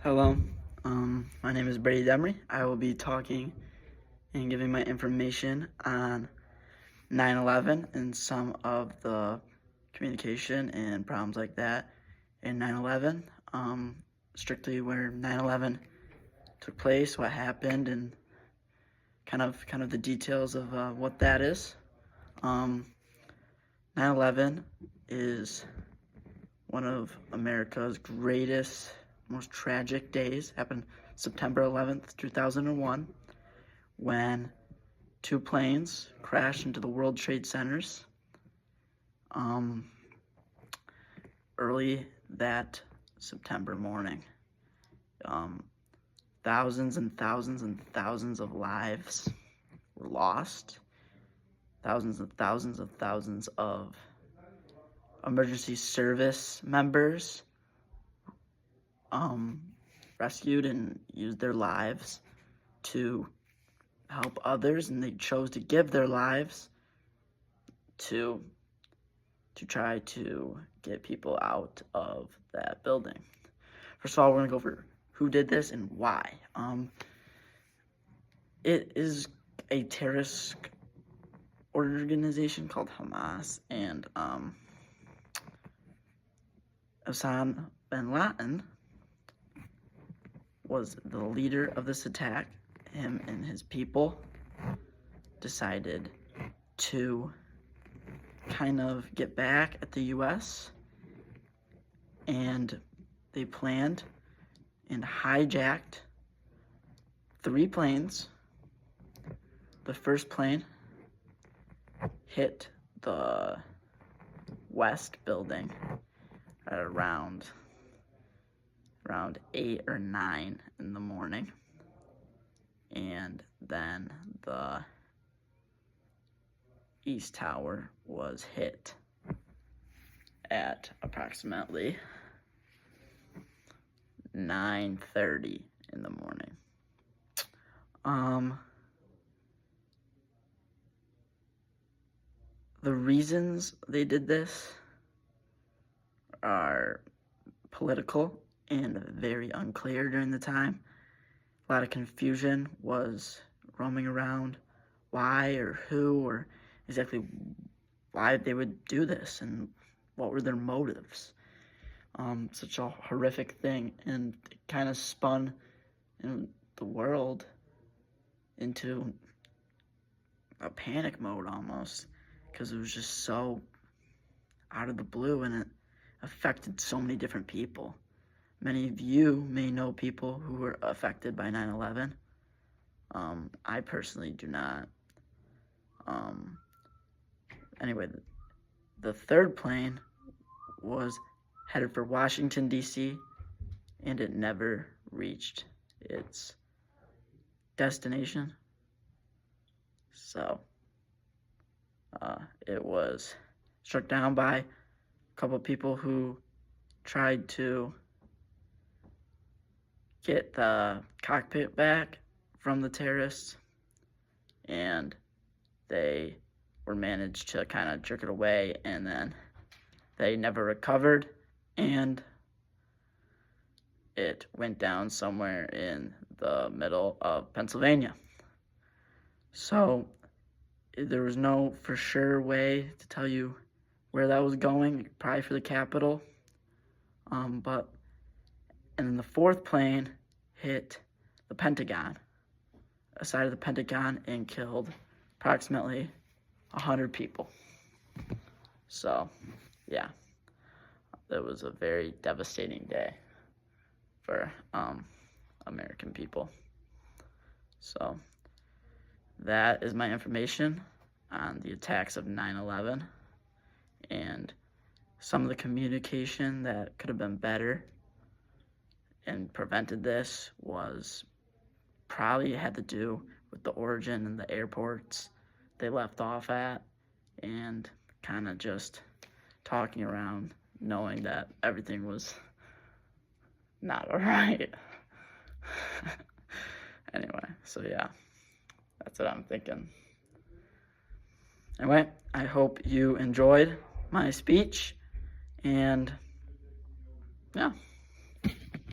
Hello, my name is Brady Demery. I will be talking and giving my information on 9/11 and some of the communication and problems like that in 9/11. Strictly where 9/11 took place, what happened, and kind of the details of what that is. 9/11 is one of America's greatest, most tragic days. Happened September 11th, 2001, when two planes crashed into the World Trade Centers. Early that September morning, thousands and thousands and thousands of lives were lost. Thousands and thousands and thousands of emergency service members rescued and used their lives to help others, and they chose to give their lives to try to get people out of that building. First of all, we're gonna go over who did this and why. It is a terrorist organization called Hamas, and Osama bin Laden was the leader of this attack. Him and his people decided to kind of get back at the US, and they planned and hijacked 3 planes. The first plane hit the West building at around 8 or 9 in the morning, and then the East Tower was hit at approximately 9:30 in the morning. The reasons they did this are political and very unclear during the time. A lot of confusion was roaming around why or who or exactly why they would do this and what were their motives. Such a horrific thing, and it kind of spun the world into a panic mode almost, because it was just so out of the blue, and it affected so many different people. Many of you may know people who were affected by 9/11. I personally do not. Anyway, the third plane was headed for Washington, D.C., and it never reached its destination. So, it was struck down by a couple of people who tried to get the cockpit back from the terrorists, and they were managed to kind of jerk it away, and then they never recovered, and it went down somewhere in the middle of Pennsylvania. So there was no for sure way to tell you where that was going, probably for the capital. And then the fourth plane hit the Pentagon, a side of the Pentagon, and killed approximately 100 people. So, yeah, that was a very devastating day for American people. So, that is my information on the attacks of 9/11 and some of the communication that could have been better and prevented this was probably had to do with the origin and the airports they left off at, and kind of just talking around knowing that everything was not all right. Anyway, so yeah, that's what I'm thinking. Anyway, I hope you enjoyed my speech, and yeah.